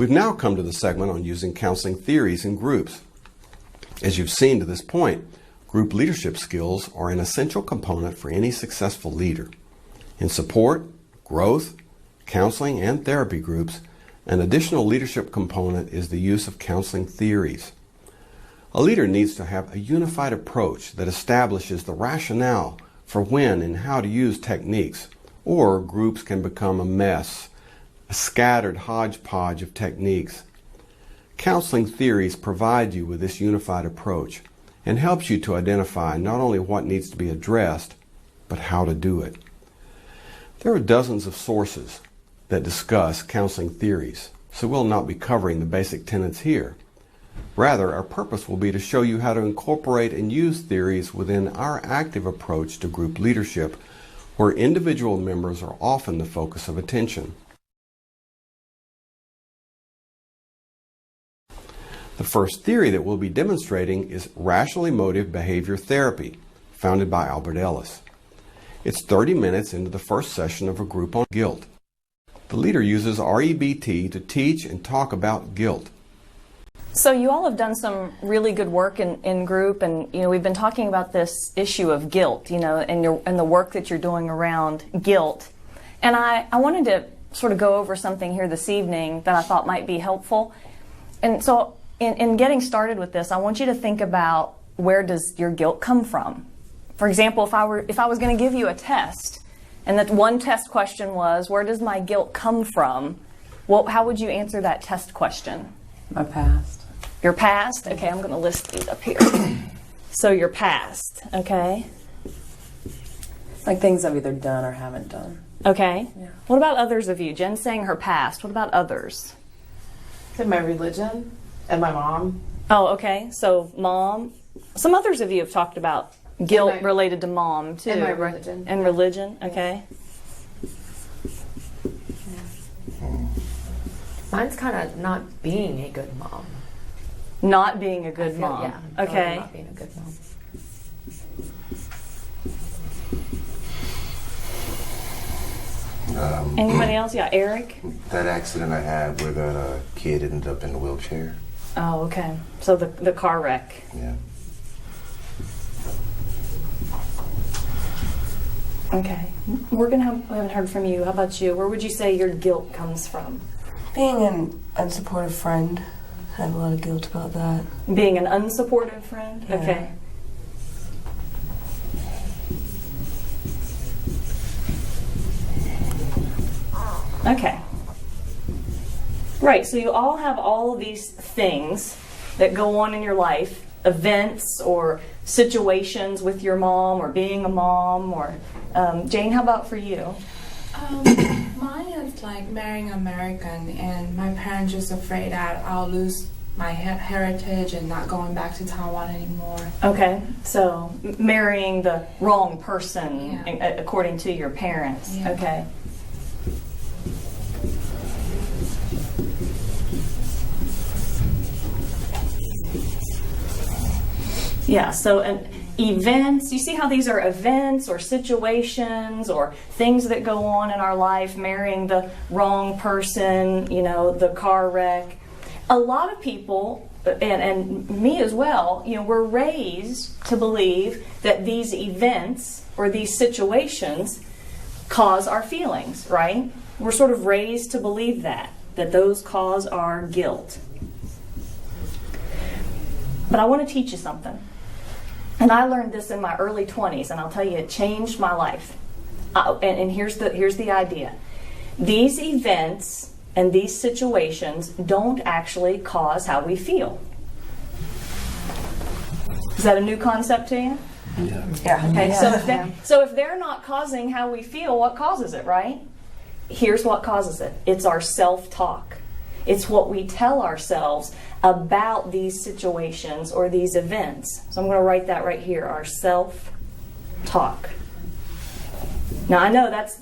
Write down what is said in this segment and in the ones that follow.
We've now come to the segment on using counseling theories in groups. As you've seen to this point, group leadership skills are an essential component for any successful leader. In support, growth, counseling, and therapy groups, an additional leadership component is the use of counseling theories. A leader needs to have a unified approach that establishes the rationale for when and how to use techniques, or groups can become a mess, a scattered hodgepodge of techniques. Counseling theories provide you with this unified approach and helps you to identify not only what needs to be addressed, but how to do it. There are dozens of sources that discuss counseling theories, so we'll not be covering the basic tenets here. Rather, our purpose will be to show you how to incorporate and use theories within our active approach to group leadership, where individual members are often the focus of attention. The first theory that we'll be demonstrating is rational emotive behavior therapy, founded by Albert Ellis. It's 30 minutes into the first session of a group on guilt. The leader uses REBT to teach and talk about guilt. So you all have done some really good work in group, and we've been talking about this issue of guilt, and the work that you're doing around guilt. And I wanted to sort of go over something here this evening that I thought might be helpful. And so in getting started with this, I want you to think about, where does your guilt come from? For example, if I was going to give you a test, and that one test question was, where does my guilt come from? Well, how would you answer that test question? My past. Your past? Okay, I'm going to list these up here. So your past, okay? Like things I've either done or haven't done. Okay. Yeah. What about others of you? Jen's saying her past. What about others? My religion and my mom. Oh, okay. So mom. Some others of you have talked about guilt related to mom, too. And my religion. And religion, okay. Mine's kind of not being a good mom. Not being a good mom. Yeah. Okay. Not being a good mom. Anybody else? Yeah, Eric? That accident I had where that kid ended up in the wheelchair. Oh, okay. So the car wreck. Yeah. Okay. We haven't heard from you. How about you? Where would you say your guilt comes from? Being an unsupportive friend. I have a lot of guilt about that. Being an unsupportive friend? Yeah. Okay. Okay. Right, so you all have all of these things that go on in your life, events or situations with your mom or being a mom, or Jane, how about for you? Mine is like marrying an American, and my parents just afraid that I'll lose my heritage and not going back to Taiwan anymore. Okay, so marrying the wrong person, Yeah. according to your parents. Yeah. Okay. Yeah, so events, you see how these are events or situations or things that go on in our life, marrying the wrong person, the car wreck. A lot of people, and me as well, we're raised to believe that these events or these situations cause our feelings, right? We're sort of raised to believe that those cause our guilt. But I want to teach you something. And I learned this in my early 20s, and I'll tell you, it changed my life. And here's the idea. These events and these situations don't actually cause how we feel. Is that a new concept to you? Yeah. Okay, Yeah. so if they're not causing how we feel, what causes it, right? Here's what causes it. It's our self-talk. It's what we tell ourselves about these situations or these events. So I'm going to write that right here, our self-talk. Now I know that's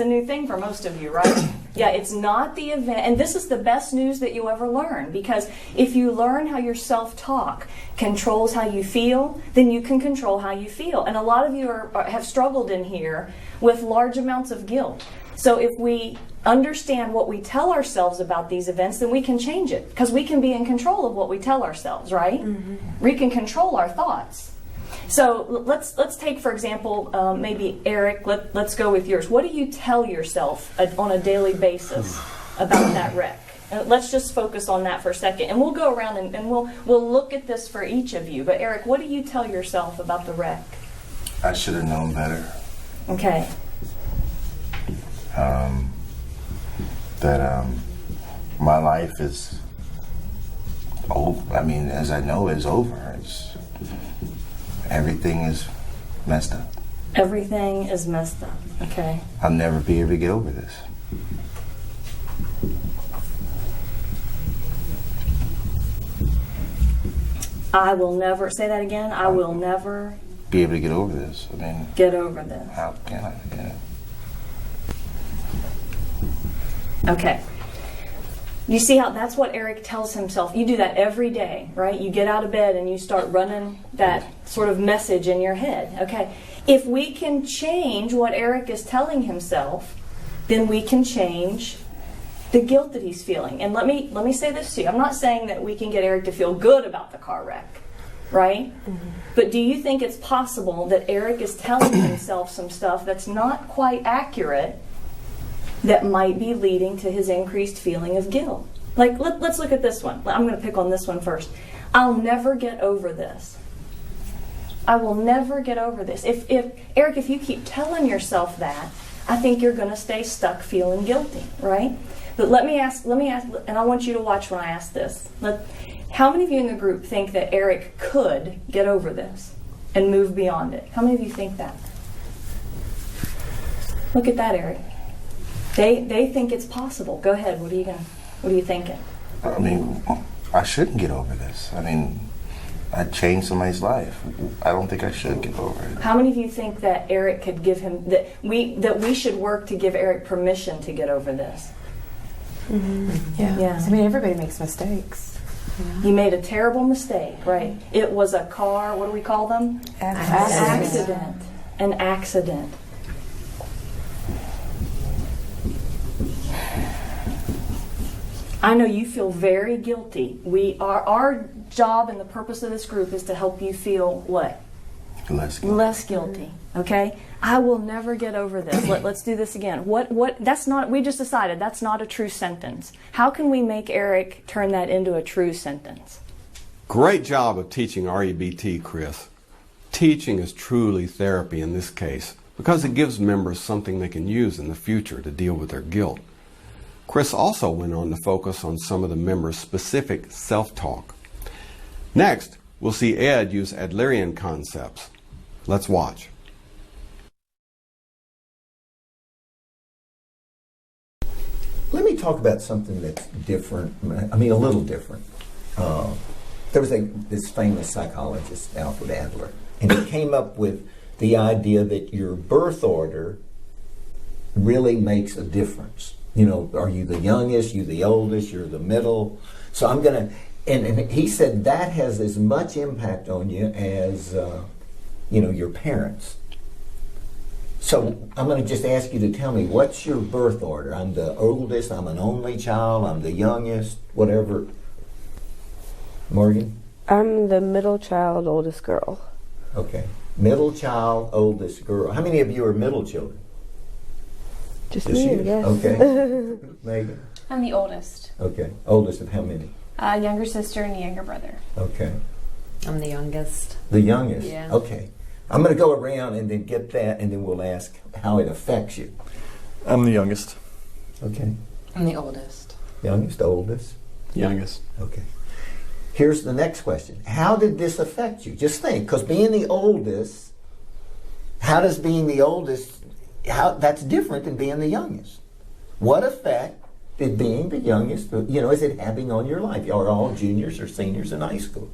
a new thing for most of you, right? Yeah, it's not the event, and this is the best news that you'll ever learn, because if you learn how your self-talk controls how you feel, then you can control how you feel. And a lot of you have struggled in here with large amounts of guilt. So if we understand what we tell ourselves about these events, then we can change it, because we can be in control of what we tell ourselves, right? We can control our thoughts. So let's take, for example, maybe Eric, let's go with yours. What do you tell yourself on a daily basis about that wreck? Let's just focus on that for a second, and we'll go around and we'll look at this for each of you. But Eric, what do you tell yourself about the wreck? I should have known better. Okay. That my life is over. I mean, as I know, is over. Everything is messed up. Everything is messed up. Okay. I'll never be able to get over this. I will never, say that again, I will never Be able to get over this. I mean, get over this. how can I? Yeah. Okay. You see how that's what Eric tells himself. You do that every day, right? You get out of bed and you start running that sort of message in your head. Okay. If we can change what Eric is telling himself, then we can change the guilt that he's feeling. And let me say this to you. I'm not saying that we can get Eric to feel good about the car wreck, right? But do you think it's possible that Eric is telling himself some stuff that's not quite accurate that might be leading to his increased feeling of guilt? Like, let's look at this one. I'm going to pick on this one first. I'll never get over this. I will never get over this. If Eric, if you keep telling yourself that, I think you're going to stay stuck feeling guilty, right? But let me ask, and I want you to watch when I ask this. How many of you in the group think that Eric could get over this and move beyond it? How many of you think that? Look at that, Eric. They think it's possible. Go ahead. What are you thinking? I mean, I shouldn't get over this. I mean, I changed somebody's life. I don't think I should get over it. How many of you think that Eric could give him that we should work to give Eric permission to get over this? Yeah. I mean, everybody makes mistakes. You made a terrible mistake, right? It was a car, what do we call them? Accident. An accident. I know you feel very guilty. Our job and the purpose of this group is to help you feel what? Less guilty. Okay? I will never get over this. Let's do this again. That's not, we just decided that's not a true sentence. How can we make Eric turn that into a true sentence? Great job of teaching REBT, Chris. Teaching is truly therapy in this case because it gives members something they can use in the future to deal with their guilt. Chris also went on to focus on some of the members' specific self-talk. Next, we'll see Ed use Adlerian concepts. Let's watch. Let me talk about something that's different. I mean, a little different. There was this famous psychologist, Alfred Adler, and he came up with the idea that your birth order really makes a difference. You know, are you the youngest, you the oldest, you're the middle? So I'm going to, and he said that has as much impact on you as, your parents. So I'm going to just ask you to tell me, what's your birth order? I'm the oldest, I'm an only child, I'm the youngest, whatever. Morgan? I'm the middle child, oldest girl. Okay. Middle child, oldest girl. How many of you are middle children? Just me, I guess. Okay. Megan? I'm the oldest. Okay. Oldest of how many? Younger sister and a younger brother. Okay. I'm the youngest. The youngest? Yeah. Okay. I'm going to go around and then get that, and then we'll ask how it affects you. I'm the youngest. Okay. I'm the oldest. Youngest, oldest? Youngest. Okay. Here's the next question. How did this affect you? Just think, because being the oldest, how does being the oldest, that's different than being the youngest. What effect did being the youngest, is it having on your life? Y'all are all juniors or seniors in high school.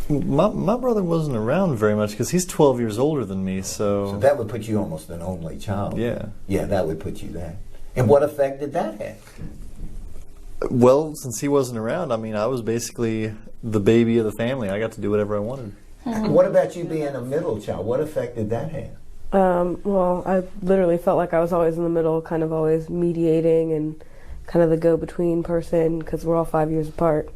My brother wasn't around very much because he's 12 years older than me, So that would put you almost an only child. Yeah. Yeah, that would put you that. And what effect did that have? Well, since he wasn't around, I mean, I was basically the baby of the family. I got to do whatever I wanted. What about you being a middle child? What effect did that have? Well, I literally felt like I was always in the middle, kind of always mediating and kind of the go-between person because we're all 5 years apart.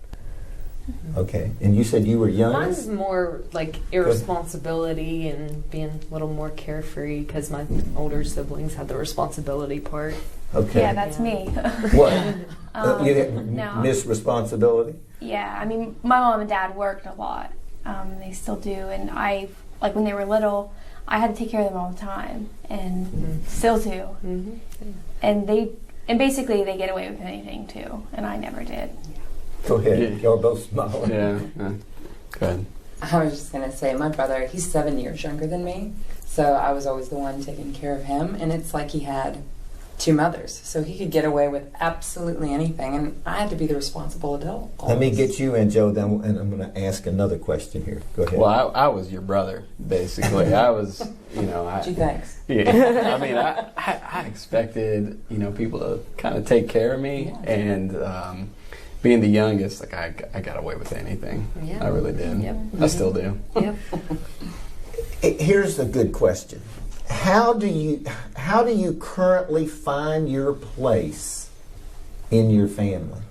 Okay. And you said you were youngest? Mine's more like irresponsibility and being a little more carefree because my older siblings had the responsibility part. Okay. Yeah, that's me. What? You no. miss responsibility? Yeah, I mean, my mom and dad worked a lot. They still do, and I, like when they were little, I had to take care of them all the time, and still do. And basically they get away with anything too, and I never did. Go ahead. Y'all both smiling. Yeah. Go ahead. I was just going to say, my brother, he's 7 years younger than me, so I was always the one taking care of him, and it's like he had two mothers, so he could get away with absolutely anything, and I had to be the responsible adult. Let me get you in, Joe, then, and I'm going to ask another question here. Go ahead. Well, I was your brother, basically. I was, Gee, thanks. Yeah. I mean, I expected, people to kind of take care of me, and being the youngest, like I got away with anything. Yeah. I really did. Yep. I still do. Yep. Here's a good question. How do you currently find your place in your family?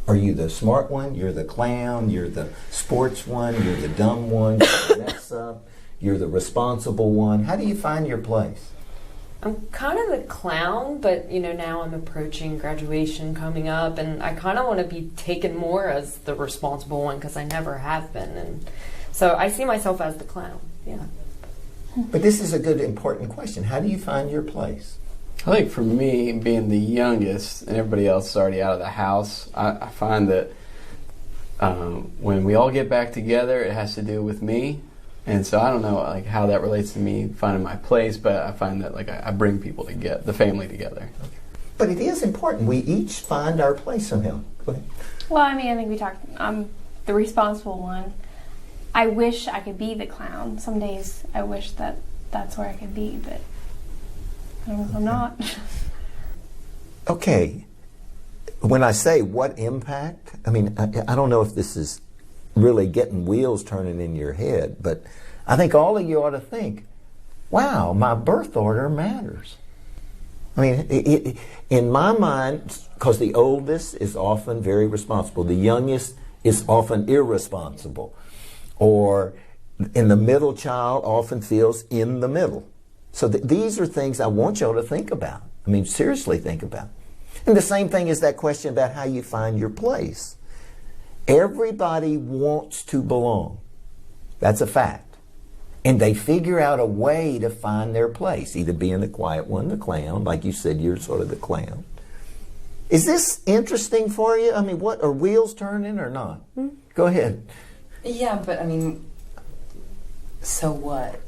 Are you the smart one? You're the clown? You're the sports one? You're the dumb one? You're the mess up? You're the responsible one? How do you find your place? I'm kind of the clown, but now I'm approaching graduation coming up, and I kind of want to be taken more as the responsible one because I never have been, and so I see myself as the clown. Yeah. But this is a good, important question. How do you find your place? I think for me, being the youngest and everybody else is already out of the house, I find that when we all get back together, it has to do with me. And so I don't know like how that relates to me finding my place, but I find that like I bring people together, the family together. But it is important. We each find our place somehow. Go ahead. Well, I mean, I think we talked. I'm the responsible one. I wish I could be the clown. Some days I wish that that's where I could be, but I'm not. Okay. When I say what impact, I mean, I don't know if this is really getting wheels turning in your head, but I think all of you ought to think, wow, my birth order matters. I mean, in my mind, because the oldest is often very responsible, the youngest is often irresponsible, or in the middle child often feels in the middle. So these are things I want y'all to think about. I mean, seriously think about. And the same thing is that question about how you find your place. Everybody wants to belong. That's a fact. And they figure out a way to find their place, either being the quiet one, the clown, like you said, you're sort of the clown. Is this interesting for you? I mean, what are wheels turning or not? Go ahead. Yeah, but I mean, so what?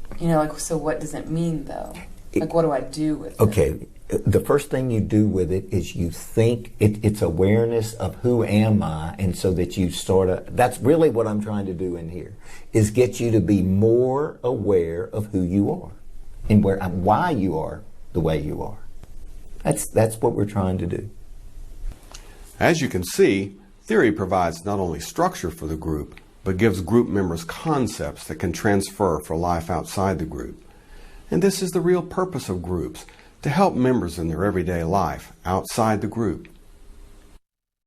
So what does it mean though? Like, what do I do with it? Okay, the first thing you do with it is you think it's awareness of who am I, and so that you sort of, that's really what I'm trying to do in here, is get you to be more aware of who you are and why you are the way you are. That's what we're trying to do. As you can see, theory provides not only structure for the group, but gives group members concepts that can transfer for life outside the group. And this is the real purpose of groups, to help members in their everyday life outside the group.